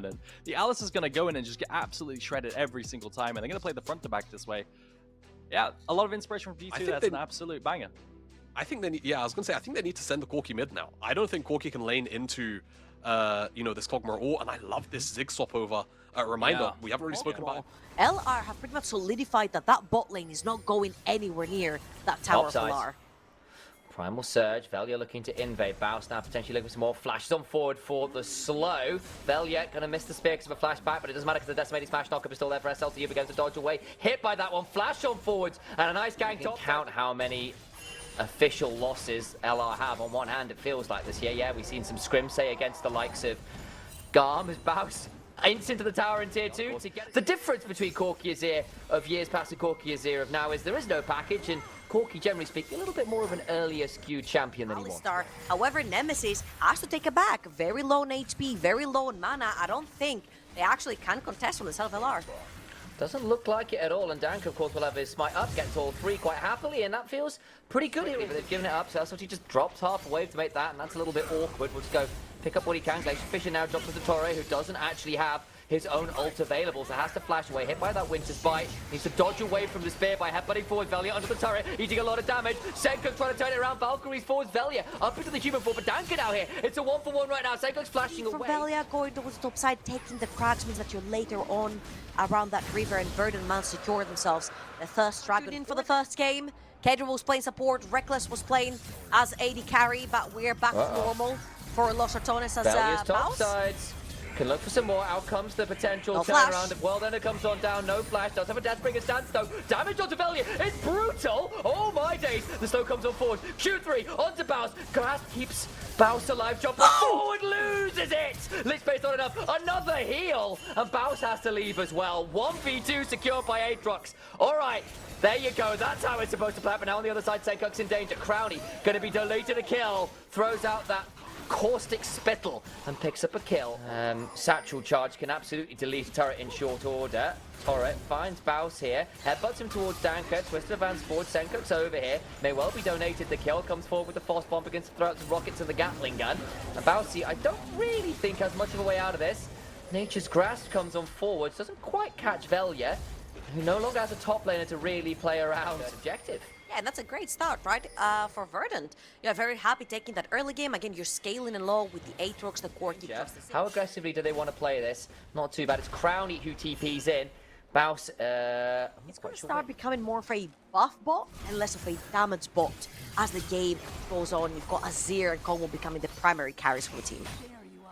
dominant. The Alice is going to go in and just get absolutely shredded every single time, and they're going to play the front to back this way. Yeah, a lot of inspiration from G2. That's an absolute banger. I think they need, I was going to say, I think they need to send the Corki mid now. I don't think Corki can lane into, this Kog'Maw at all, and I love this Zig swap over. Reminder, we haven't really spoken about it. LR have pretty much solidified that bot lane is not going anywhere near that tower of LR. Primal Surge, Velia looking to invade. Baus now potentially looking for some more flashes on forward for the slow. Velia gonna miss the spear because of a flashback, but it doesn't matter because the decimating smash knockup is still there for SLCU, begins to dodge away. Hit by that one, flash on forwards, and a nice gang top. Count how many official losses LR have on one hand, it feels like this year. Yeah, we've seen some scrim say against the likes of Garm as Baus ints into the tower in tier 2. The difference between Corki Azir of years past and Corki Azir of now is there is no package, and Corki, generally speaking, a little bit more of an earlier skewed champion than he was. However, Nemesis has to take it back. Very low in HP, very low in mana. I don't think they actually can contest from the side of LR. Doesn't look like it at all, and Dank, of course, will have his smite up, gets all three quite happily, and that feels pretty good here. But they've given it up, so SLT just drops half a wave to make that, and that's a little bit awkward. We'll just go pick up what he can. Glacier Fisher now drops to the Torre, who doesn't actually have his own ult available, so has to flash away, hit by that Winter's Bite, needs to dodge away from the spear by headbutting forward Velia onto the turret, eating a lot of damage. Senkuk trying to turn it around, Valkyries forwards Velia, up into the human form, but Danka now here, it's a 1-for-1 right now, Senkuk's flashing away. For Velia going towards the top side, taking the cracks means that you're later on around that river, and Verdant managed to secure themselves the first dragon. In for the first game, Kedra was playing support, Reckless was playing as AD carry, but we're back to normal for Los Ratones as Velia's top Baus. sides. Can look for some more. Out comes the potential turnaround. Well, then it comes on down. No flash. Does have a Deathbringer stance though. Damage onto Velia. It's brutal. Oh my days. The slow comes on forward. Q3 onto Baus. Grass keeps Baus alive. Jump forward. Loses it. Lich Base not enough. Another heal. And Baus has to leave as well. 1v2 secured by Aatrox. All right. There you go. That's how it's supposed to play. But now on the other side, Senkuk's in danger. Crowny going to be deleted a kill. Throws out that caustic spittle and picks up a kill. Satchel charge can absolutely delete a turret in short order. Torret finds Baus here, headbutts him towards Danka, Twisted advance forward, Senkuk's over here, may well be donated the kill, comes forward with the Force Bomb, begins to throw out some rockets and the Gatling gun. And Bausy, I don't really think has much of a way out of this. Nature's Grasp comes on forwards, doesn't quite catch Velia, who no longer has a top laner to really play around. Objective. Yeah, and that's a great start, right, for Verdant. You're very happy taking that early game. Again, you're scaling in low with the Aatrox, the Corki. Yeah. How aggressively do they want to play this? Not too bad. It's Crowny who TP's in. Baus, it's going to start becoming more of a buff bot and less of a damage bot as the game goes on. You've got Azir and Kog'Maw becoming the primary carries for the team.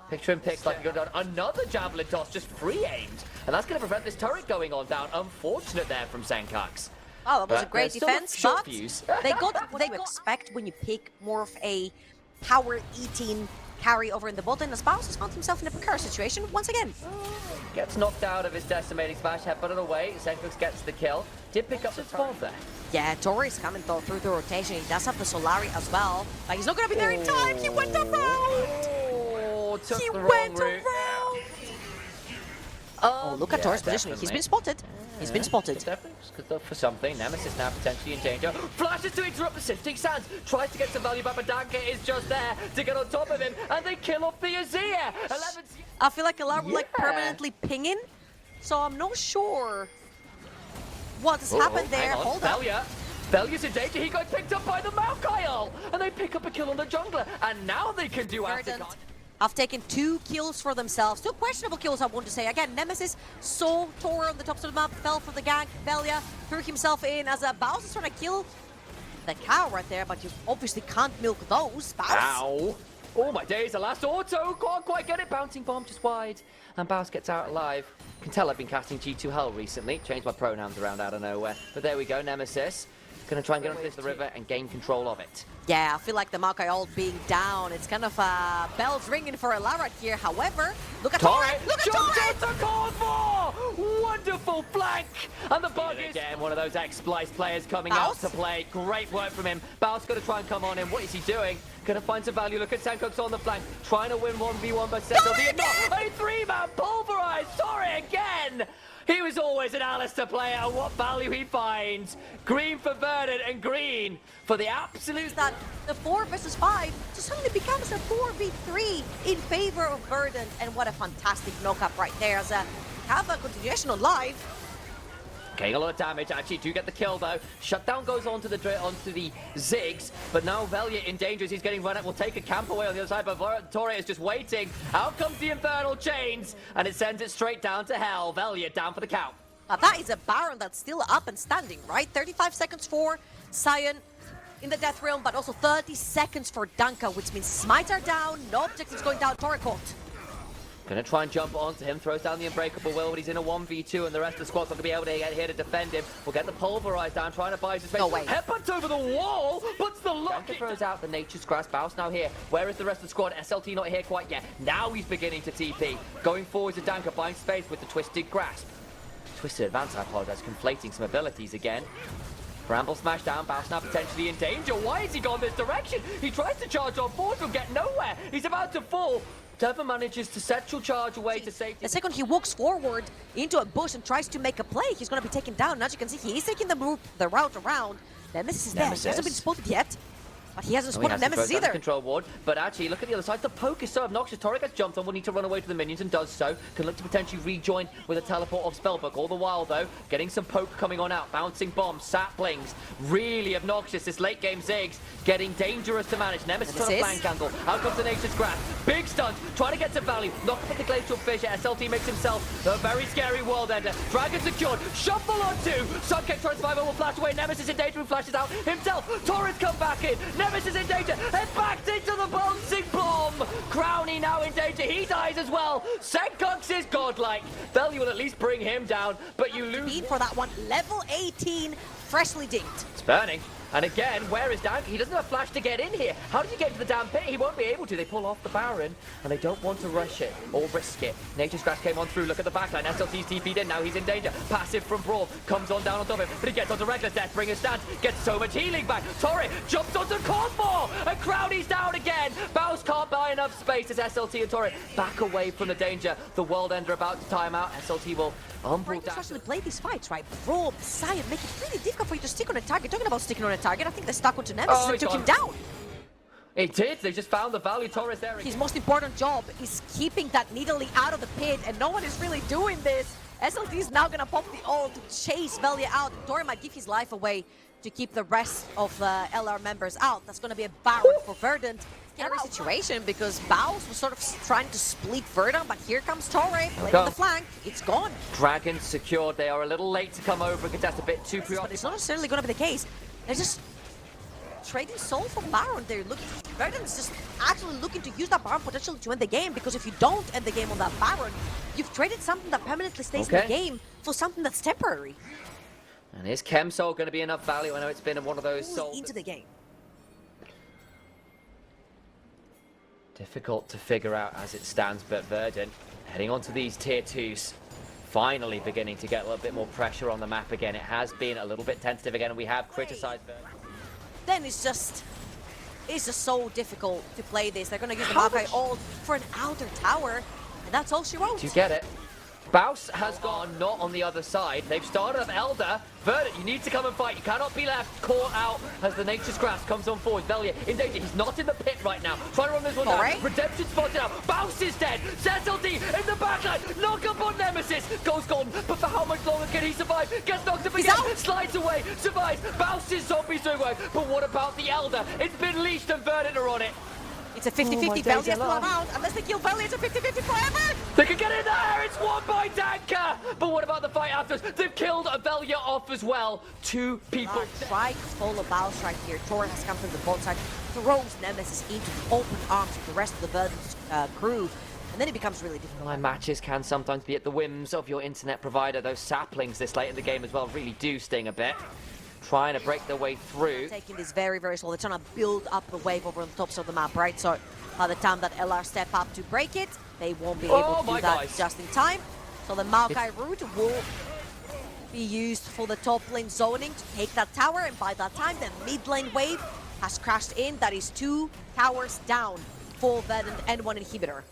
Picture and picks like you got another javelin toss, just free aimed, and that's going to prevent this turret going on down. Unfortunate there from Senkuk's. Oh, that was a great defense, but they got what you got expect when you pick more of a power-eating carry over in the bot, and as Baus has found himself in a precarious situation once again. Gets knocked out of his decimating smash, headbutted away. Senkuk gets the kill. Did pick up the spot there. Yeah, Tori is coming though through the rotation. He does have the Solari as well. Like, he's not going to be there in time. He went around. Took he the went wrong route. around. Oh, look at Tori's positioning. He's been spotted. He's been spotted. Definitely could look for something. Nemesis now potentially in danger. Flashes to interrupt the Sifting Sands. Tries to get some value back, but Danka is just there to get on top of him, and they kill off the Azir. 11. I feel like Alarm like permanently pinging, so I'm not sure what has happened there. Hold up. Velia's in danger. He got picked up by the Maokai, and they pick up a kill on the jungler, and now they can do Verdant have taken 2 kills for themselves. 2 questionable kills, I want to say. Again, Nemesis saw Tor on the top of the map, fell for the gank. Velia threw himself in as a Baus is trying to kill the cow right there, but you obviously can't milk those. Baus. Ow. Oh my days, the last auto. Can't quite get it. Bouncing bomb just wide. And Baus gets out alive. Can tell I've been casting G2 Hell recently. Changed my pronouns around out of nowhere. But there we go, Nemesis. Gonna try and get onto the river and gain control of it. Yeah, I feel like the Maokai ult being down, it's kind of bells ringing for Alara here. However, look at Torre! Look at Torre! Wonderful flank! And the bug is again one of those ex-Splice players coming out to play. Great work from him. Baus gonna try and come on in. What is he doing? Gonna find some value. Look at Senkuk's on the flank. Trying to win 1v1, but Settle the not. A 3-man pulverized. Torre again! He was always an Alistair player. What value he finds. Green for Verdant and green for the absolute... That the 4 versus 5 just suddenly becomes a 4v3 in favor of Verdant. And what a fantastic knockup right there as a have a continuation on live. Getting a lot of damage, actually do get the kill though. Shutdown goes onto the Ziggs, but now Velia in danger as he's getting run up. Will take a camp away on the other side, but Torre is just waiting. Out comes the Infernal Chains, and it sends it straight down to hell. Velia down for the count. Now that is a Baron that's still up and standing, right? 35 seconds for Sion in the Death Realm, but also 30 seconds for Danka, which means smites are down, no objectives going down, Torre caught. Gonna try and jump onto him, throws down the Unbreakable Will, but he's in a 1v2 and the rest of the squad's not gonna be able to get here to defend him. We'll get the Pulverize down, trying to buy his space. No way. Headbutts over the wall, puts the lock. Throws out the Nature's Grasp. Bounce now here. Where is the rest of the squad? SLT not here quite yet. Now he's beginning to TP. Going forward to Danka, buying space with the Twisted Grasp. Twisted Advance, I apologize, conflating some abilities again. Bramble smash down, Bounce now potentially in danger. Why has he gone this direction? He tries to charge on forward, but get nowhere. He's about to fall. Teva manages to satchel charge away to safety. The second he walks forward into a bush and tries to make a play, he's going to be taken down. And as you can see, he is taking the route around. Nemesis is there. He hasn't been spotted yet. But he hasn't spotted Nemesis either. Control ward, but actually, look at the other side. The poke is so obnoxious. Torre gets jumped on, will need to run away to the minions and does so. Can look to potentially rejoin with a teleport of Spellbook. All the while, though, getting some poke coming on out. Bouncing bombs, saplings. Really obnoxious. This late game Ziggs getting dangerous to manage. Nemesis on a flank angle. Out comes the Nature's Grasp. Big stunt. Trying to get some value. Knock up at the Glacial Fissure. SLT makes himself a very scary World Ender. Dragon secured. Shuffle on 2. Sunkick tries to survive, will flash away. Nemesis in danger and flashes out himself. Torres come back in. Nemesis in danger. Head back into the bouncing bomb. Crowny now in danger. He dies as well. Senkux is godlike. Velia will at least bring him down, but you lose. Speed for that one. Level 18, freshly dinked. It's burning. And again, where is Dank? He doesn't have flash to get in here. How do you get to the damn pit? He won't be able to. They pull off the Baron, and they don't want to rush it or risk it. Nature's Grasp came on through. Look at the backline. SLT's TP'd in. Now he's in danger. Passive from Brawl. Comes on down on top of him, but he gets onto Reckless Death. Bring his stance. Gets so much healing back. Torre jumps onto Cosmore, and Crowdy's down again. Bouse can't buy enough space as SLT and Torre back away from the danger. The World Ender about to time out. SLT will You can actually play these fights, right? Brawl, Sion, make it really difficult for you to stick on a target. Talking about sticking on a target, I think they stuck onto Nemesis and took him down. It did. They just found the value. Torres there. His most important job is keeping that Nidalee out of the pit, and no one is really doing this. SLT is now going to pop the ult to chase Velia out. Torre might give his life away to keep the rest of the LR members out. That's going to be a Baron for Verdant. Scary situation because Baus was sort of trying to split Verdant, but here comes Torre, playing on the flank. It's gone. Dragon secured. They are a little late to come over because that's a bit too preoccupied. But it's not necessarily going to be the case. They're just trading soul for Baron. They're looking. Verdant is just actually looking to use that Baron potentially to end the game, because if you don't end the game on that Baron, you've traded something that permanently stays in the game for something that's temporary. And is Chemsoul going to be enough value? I know it's been one of those souls into the game. Difficult to figure out as it stands, but Verdant heading on to these tier 2s. Finally beginning to get a little bit more pressure on the map again. It has been a little bit tentative again, and we have criticized Verdant. Then it's just so difficult to play this. They're going to use the Maokai ult for an outer tower, and that's all she wrote. You get it. Baus has gone not on the other side. They've started up Elder. Verdant, you need to come and fight. You cannot be left caught out as the Nature's Grasp comes on forward. Velia in danger. He's not in the pit right now. Trying to run this one down. Redemption spotted out. Baus is dead. ZLD in the backline. Knock up on Nemesis. Goes golden. But for how much longer can he survive? Gets knocked up again. Slides away. Survives. Baus's zombies doing work. But what about the Elder? It's been leashed and Verdant are on it. It's a 50-50. Velia still around. Unless they kill Velia, it's a 50-50 forever. They can get in there. It's won by Danka. But what about the fight afterwards? They've killed Velia off as well. 2 people. Try to follow Baus right here. Torre has come from the bot side, throws Nemesis into the open arms of the rest of the Verdant crew. And then it becomes really difficult. Online matches can sometimes be at the whims of your internet provider. Those saplings this late in the game as well really do sting a bit. Trying to break their way through. Taking this very, very slow. They're trying to build up the wave over on the tops of the map, right? So by the time that LR step up to break it, they won't be able to do that just in time. So the Maokai route will be used for the top lane zoning to take that tower, and by that time the mid lane wave has crashed in. That is 2 towers down for Verdant and 1 inhibitor.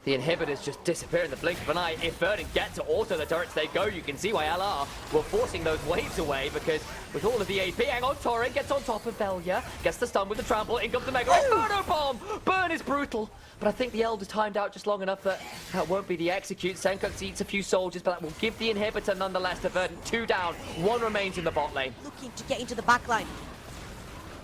The inhibitors just disappear in the blink of an eye. If Verdant get to auto the turrets they go, you can see why LR were forcing those waves away, because with all of the AP, hang on, Torren gets on top of Velia, gets the stun with the trample, in comes the Mega Inferno Bomb! Burn is brutal, but I think the Elder's timed out just long enough that that won't be the execute. Senkux eats a few soldiers, but that will give the inhibitor nonetheless to Verdant. 2 down, 1 remains in the bot lane. Looking to get into the back line.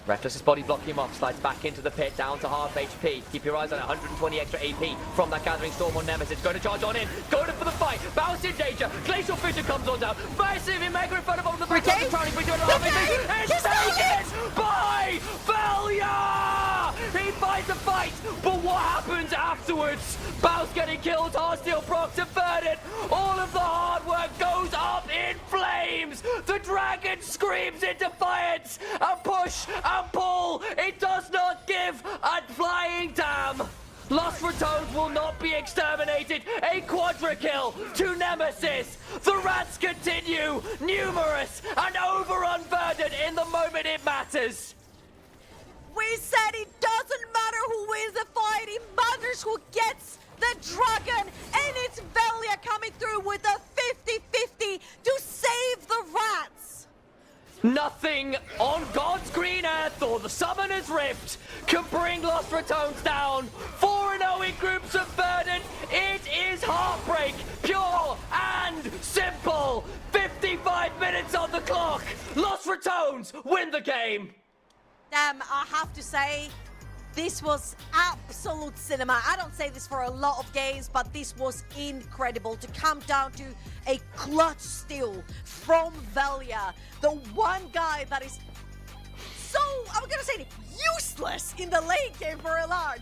Reckless's body blocking him off, slides back into the pit, down to half HP. Keep your eyes on it, 120 extra AP from that Gathering Storm on Nemesis. Going to charge on in, going for the fight, bounce in danger, Glacial Fissure comes on down, massive Mega in front of the back of the crowning, but it's taken by Velia! He finds the fight, but what happens afterwards? Bounce getting killed, Heartsteel proc to Verdant. All of the hard work goes up in flames. The dragon screams in defiance and push and pull. It does not give a flying damn. Lost Ratones will not be exterminated. A quadra kill to Nemesis. The rats continue, numerous, and overrun Verdant in the moment it matters. We said it doesn't matter who wins the fight, it matters who gets the dragon, and it's Velia coming through with a 50-50 to save the rats. Nothing on God's green earth or the Summoner's Rift can bring Lost Ratones down. 4-0 in groups of Verdant. It is heartbreak, pure and simple. 55 minutes on the clock. Lost Ratones win the game. Damn, I have to say, this was absolute cinema. I don't say this for a lot of games, but this was incredible to come down to a clutch steal from Velia. The one guy that is so, I'm gonna say it, useless in the late game for LR.